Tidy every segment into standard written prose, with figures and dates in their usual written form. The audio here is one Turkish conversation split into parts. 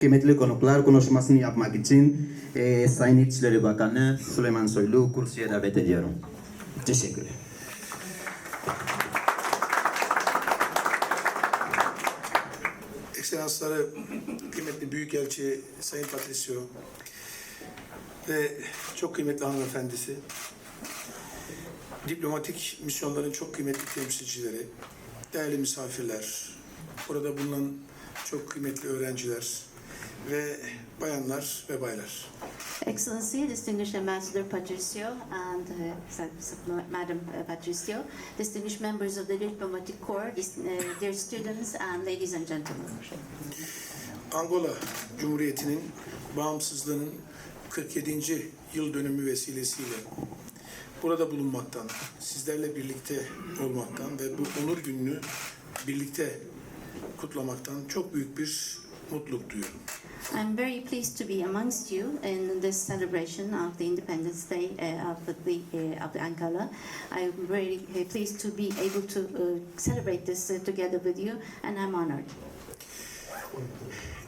Kıymetli konuklar, konuşmasını yapmak için Sayın İçişleri Bakanı Süleyman Soylu kürsüye davet ediyorum. Teşekkürler. Ekselansları, kıymetli Büyükelçi Sayın Patricio ve çok kıymetli hanımefendisi, diplomatik misyonların çok kıymetli temsilcileri, değerli misafirler, burada bulunan çok kıymetli öğrenciler ve bayanlar ve baylar. Excellency, Distinguished Ambassador Patricio and Madam Patricio, distinguished members of the Diplomatic Corps, dear students and ladies and gentlemen. Angola Cumhuriyeti'nin bağımsızlığının 47. yıl dönümü vesilesiyle burada bulunmaktan, sizlerle birlikte olmaktan ve bu onur gününü birlikte kutlamaktan çok büyük bir mutluluk duyuyorum. I'm very pleased to be amongst you in this celebration of the Independence Day of the Angola. I'm very pleased to be able to celebrate this together with you, and I'm honored.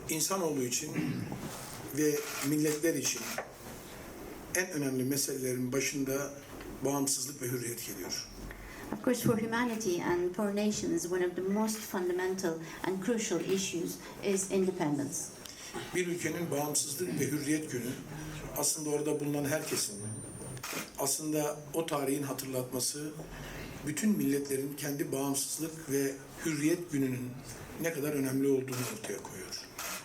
İnsanoğlu için ve milletler için en önemli meselelerin başında bağımsızlık ve hürriyet geliyor. Of course, for humanity and for nations, one of the most fundamental and crucial issues is independence. Bir ülkenin bağımsızlık ve hürriyet günü aslında orada bulunan herkesin, aslında o tarihin hatırlatması, bütün milletlerin kendi bağımsızlık ve hürriyet gününün ne kadar önemli olduğunu ortaya koyuyor.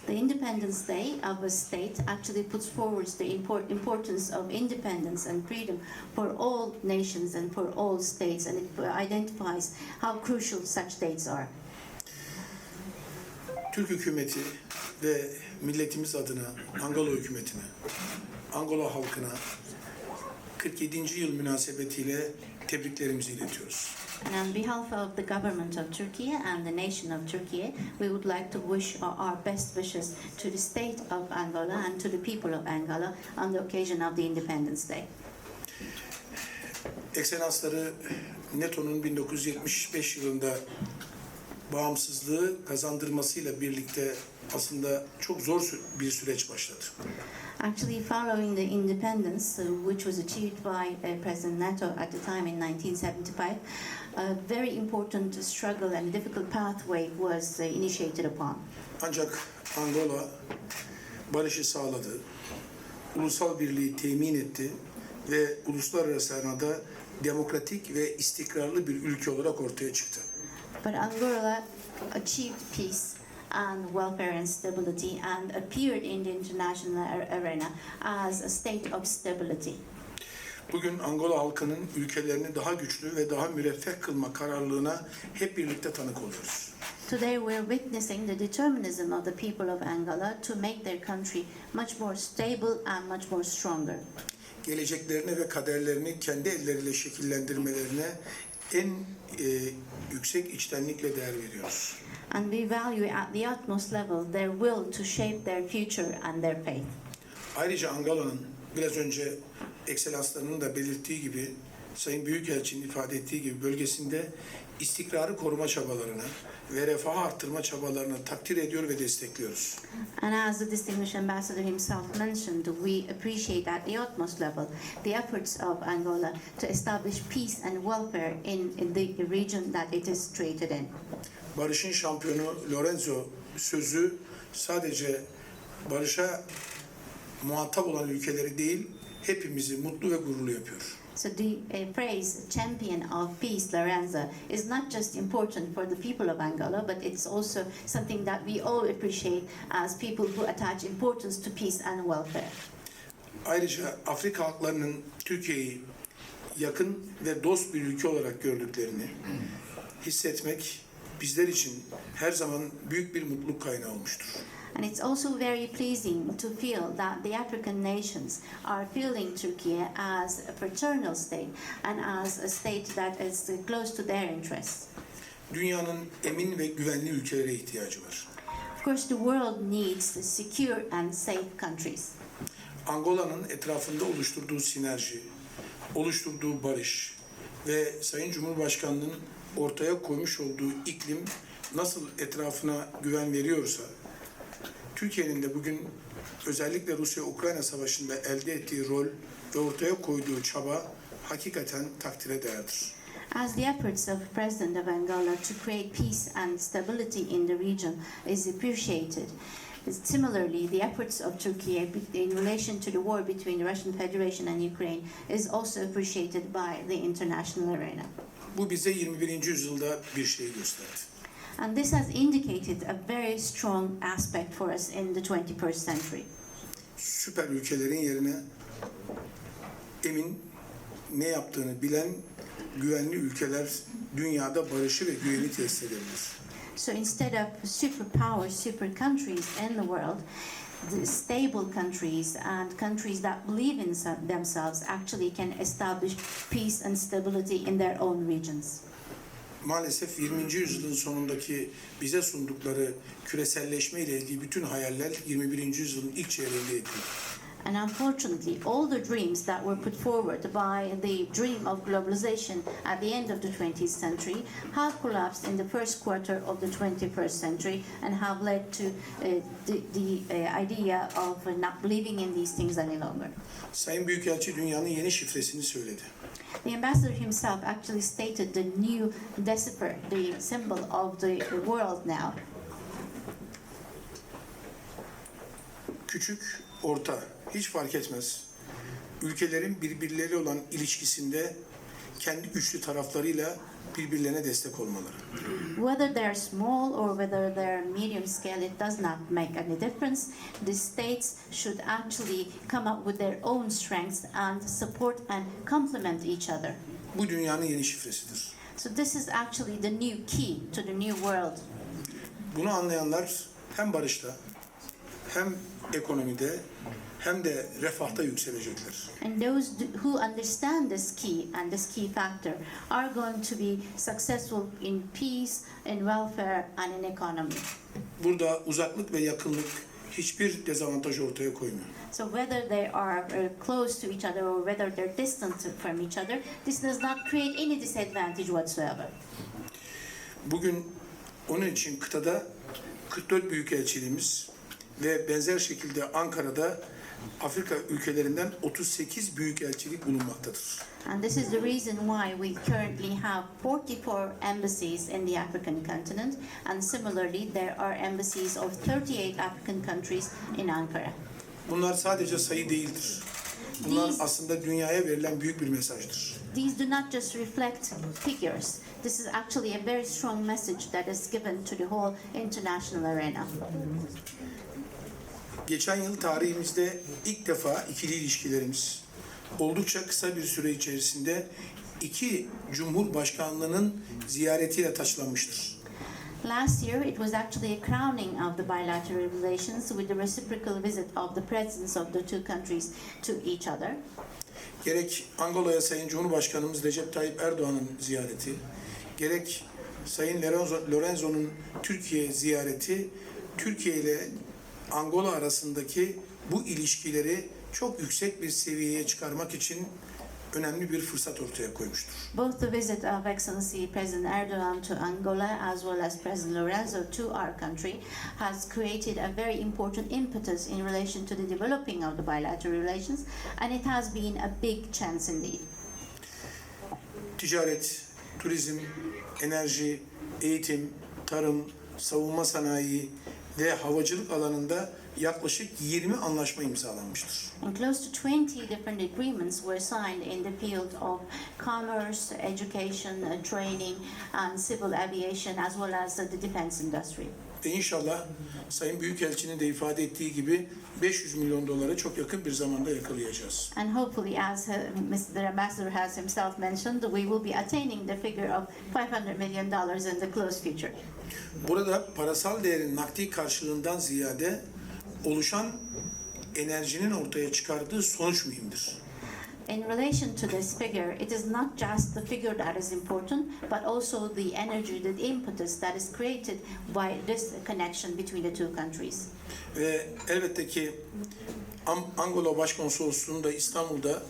The Independence Day of a state actually puts forward the importance of independence and freedom for all nations and for all states, and it identifies how crucial such dates are. Türk hükümeti ve milletimiz adına Angola hükümetine, Angola halkına 47. yıl münasebetiyle tebriklerimizi iletiyoruz. And on behalf of the government of Turkey and the nation of Turkey, we would like to wish our best wishes to the state of Angola and to the people of Angola on the occasion of the Independence Day. Ekselansları, NATO'nun 1975 yılında bağımsızlığı kazandırmasıyla birlikte aslında çok zor bir süreç başladı. Actually, following the independence, which was achieved by President NATO at the time in 1975, a very important struggle and difficult pathway was initiated upon. Ancak Angola barışı sağladı, ulusal birliği temin etti ve uluslararası arenada demokratik ve istikrarlı bir ülke olarak ortaya çıktı. But Angola achieved peace and welfare and stability and appeared in the international arena as a state of stability. Bugün Angola halkının ülkelerini daha güçlü ve daha müreffeh kılma kararlılığına hep birlikte tanık oluyoruz. Today we're witnessing the determinism of the people of Angola to make their country much more stable and much more stronger. Geleceklerini ve kaderlerini kendi elleriyle şekillendirmelerine en yüksek içtenlikle değer veriyoruz. And we value at the utmost level their will to shape their future and their faith. Ayrıca Angola'nın biraz önce ekselanslarının da belirttiği gibi, Sayın Büyükelçinin ifade ettiği gibi bölgesinde istikrarı koruma çabalarını ve refahı arttırma çabalarını takdir ediyor ve destekliyoruz. And as the distinguished ambassador himself mentioned, we appreciate at the utmost level the efforts of Angola to establish peace and welfare in the region that it is situated in. Barış'ın şampiyonu Lorenzo sözü sadece barışa muhatap olan ülkeleri değil, hepimizi mutlu ve gururlu yapıyor. So the phrase champion of peace, Lorenzo, is not just important for the people of Angola, but it's also something that we all appreciate as people who attach importance to peace and welfare. Ayrıca Afrika halklarının Türkiye'yi yakın ve dost bir ülke olarak gördüklerini hissetmek bizler için her zaman büyük bir mutluluk kaynağı olmuştur. And it's also very pleasing to feel that the African nations are feeling Turkey as a fraternal state and as a state that is close to their interests. Dünyanın emin ve güvenli ülkelere ihtiyacı var. Of course, the world needs secure and safe countries. Angola'nın etrafında oluşturduğu sinerji, oluşturduğu barış ve Sayın Cumhurbaşkanı'nın ortaya koymuş olduğu iklim nasıl etrafına güven veriyorsa, Türkiye'nin de bugün özellikle Rusya-Ukrayna savaşında elde ettiği rol ve ortaya koyduğu çaba hakikaten takdire değerdir. As the efforts of President of Angola to create peace and stability in the region is appreciated, similarly, the efforts of Turkey in relation to the war between the Russian Federation and Ukraine is also appreciated by the international arena. Bu bize 21. yüzyılda bir şey gösterdi. And this has indicated a very strong aspect for us in the 21st century. Süper ülkelerin yerine emin, ne yaptığını bilen güvenli ülkeler dünyada barışı ve güveni tesis edebilir. So instead of superpowers, super countries in the world, the stable countries and countries that believe in themselves actually can establish peace and stability in their own regions. Maalesef 20. yüzyılın sonundaki bize sundukları küreselleşme ile ilgili bütün hayaller 21. yüzyılın ilk çeyreğinde yıkıldı. And unfortunately, all the dreams that were put forward by the dream of globalization at the end of the 20th century have collapsed in the first quarter of the 21st century and have led to the idea of not believing in these things any longer. Sayın Büyükelçi dünyanın yeni şifresini söyledi. The ambassador himself actually stated the new decipher, the symbol of the world now. Küçük, orta, hiç fark etmez. Ülkelerin birbirleri olan ilişkisinde kendi güçlü taraflarıyla birbirlerine destek olmaları. Whether they're small or whether they're medium scale, it does not make any difference. The states should actually come up with their own strengths and support and complement each other. Bu dünyanın yeni şifresidir. So this is actually the new key to the new world. Bunu anlayanlar hem barışta, hem ekonomide, hem de refahta yükselecekler. And those who understand this key and this key factor are going to be successful in peace, in welfare and in economy. Burada uzaklık ve yakınlık hiçbir dezavantaj ortaya koymuyor. So whether they are close to each other or whether they're distant from each other, this does not create any disadvantage whatsoever. Bugün onun için kıtada 44 büyükelçiliğimiz ve benzer şekilde Ankara'da Afrika ülkelerinden 38 büyükelçilik bulunmaktadır. And this is the reason why we currently have 44 embassies in the African continent, and similarly there are embassies of 38 African countries in Ankara. Bunlar sadece sayı değildir. Bunlar aslında dünyaya verilen büyük bir mesajdır. These do not just reflect figures. This is actually a very strong message that is given to the whole international arena. Geçen yıl tarihimizde ilk defa ikili ilişkilerimiz oldukça kısa bir süre içerisinde iki cumhurbaşkanlığının ziyaretiyle taçlanmıştır. Last year, it was actually a crowning of the bilateral relations with the reciprocal visit of the presidents of the two countries to each other. Gerek Angola'ya Sayın Cumhurbaşkanımız Recep Tayyip Erdoğan'ın ziyareti, gerek Sayın Lorenzo'nun Türkiye ziyareti, Türkiye ile Angola arasındaki bu ilişkileri çok yüksek bir seviyeye çıkarmak için önemli bir fırsat ortaya koymuştur. Both the visit of Excellency President Erdogan to Angola as well as President Lorenzo to our country has created a very important impetus in relation to the developing of the bilateral relations, and it has been a big chance indeed. Ticaret, turizm, enerji, eğitim, tarım, savunma sanayi ve havacılık alanında yaklaşık 20 anlaşma imzalanmıştır. And close to 20 different agreements were signed in the field of commerce, education, training, and civil aviation, as well as the defense industry. Ve inşallah Sayın Büyükelçinin de ifade ettiği gibi 500 milyon dolara çok yakın bir zamanda yakalayacağız. And hopefully, as Mr. Ambassador has himself mentioned, we will be attaining the figure of $500 million in the close future. Burada parasal değerin nakdi karşılığından ziyade oluşan enerjinin ortaya çıkardığı sonuç mühimdir. In relation to this figure, it is not just the figure that is important, but also the energy, the impetus that is created by this connection between the two countries. Ve elbette ki Angola Başkonsolosluğu'nun da İstanbul'da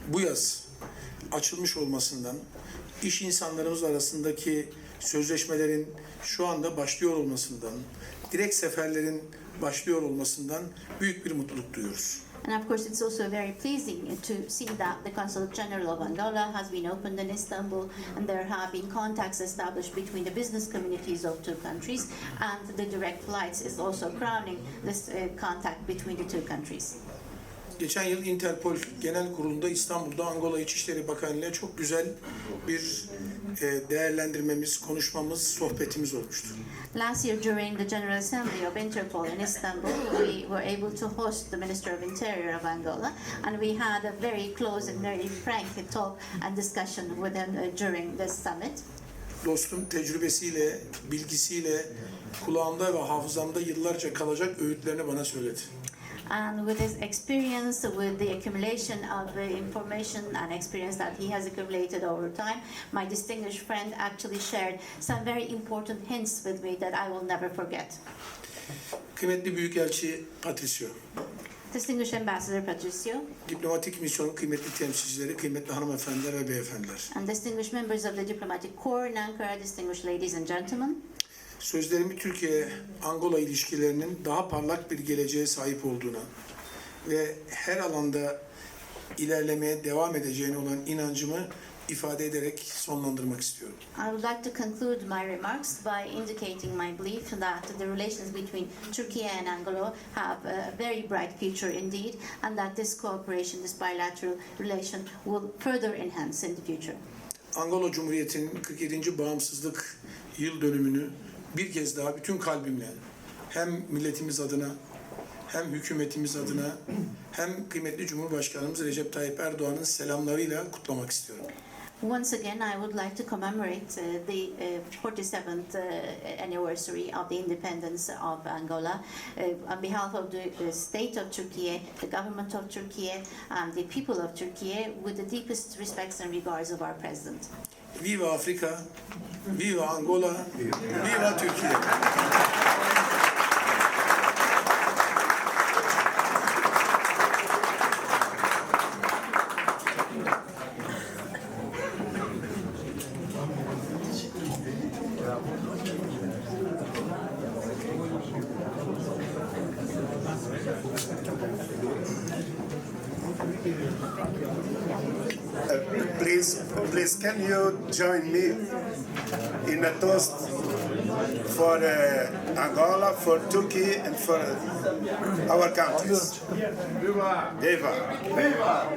bu yaz açılmış olmasından, iş insanlarımız arasındaki sözleşmelerin şu anda başlıyor olmasından, direkt seferlerin başlıyor olmasından büyük bir mutluluk duyuyoruz. And of course, it's also very pleasing to see that the Consulate General of Angola has been opened in Istanbul, and there have been contacts established between the business communities of two countries, and the direct flights is also crowning this contact between the two countries. Geçen yıl Interpol Genel Kurulu'nda İstanbul'da Angola İçişleri Bakanı ile çok güzel bir değerlendirmemiz, konuşmamız, sohbetimiz olmuştu. Last year, during the General Assembly of Interpol in Istanbul, we were able to host the Minister of Interior of Angola, and we had a very close and very frank talk and discussion with him during this summit. Dostum tecrübesiyle, bilgisiyle kulağımda ve hafızamda yıllarca kalacak öğütlerini bana söyledi. And with his experience, with the accumulation of information and experience that he has accumulated over time, my distinguished friend actually shared some very important hints with me that I will never forget. Kıymetli Büyükelçi Patricio, Distinguished Ambassador Patricio, diplomatik misyonun kıymetli temsilcileri, kıymetli hanımefendiler ve beyefendiler. and distinguished members of the diplomatic corps in Ankara, distinguished ladies and gentlemen. Sözlerimi Türkiye-Angola ilişkilerinin daha parlak bir geleceğe sahip olduğuna ve her alanda ilerlemeye devam edeceğine olan inancımı ifade ederek sonlandırmak istiyorum. I would like to conclude my remarks by indicating my belief that the relations between Turkey and Angola have a very bright future indeed, and that this cooperation, this bilateral relation, will further enhance in the future. Angola Cumhuriyeti'nin 47. bağımsızlık yıl dönümünü bir kez daha bütün kalbimle hem milletimiz adına hem hükümetimiz adına hem kıymetli Cumhurbaşkanımız Recep Tayyip Erdoğan'ın selamlarıyla kutlamak istiyorum. Once again, I would like to commemorate the 47th anniversary of the independence of Angola on behalf of the state of Turkey, the government of Turkey, and the people of Turkey, with the deepest respects and regards of our president. Viva Afrika, viva Angola, viva Türkiye. Please, can you join me in a toast for Angola, for Turkey, and for our countries? Viva! Viva! Viva!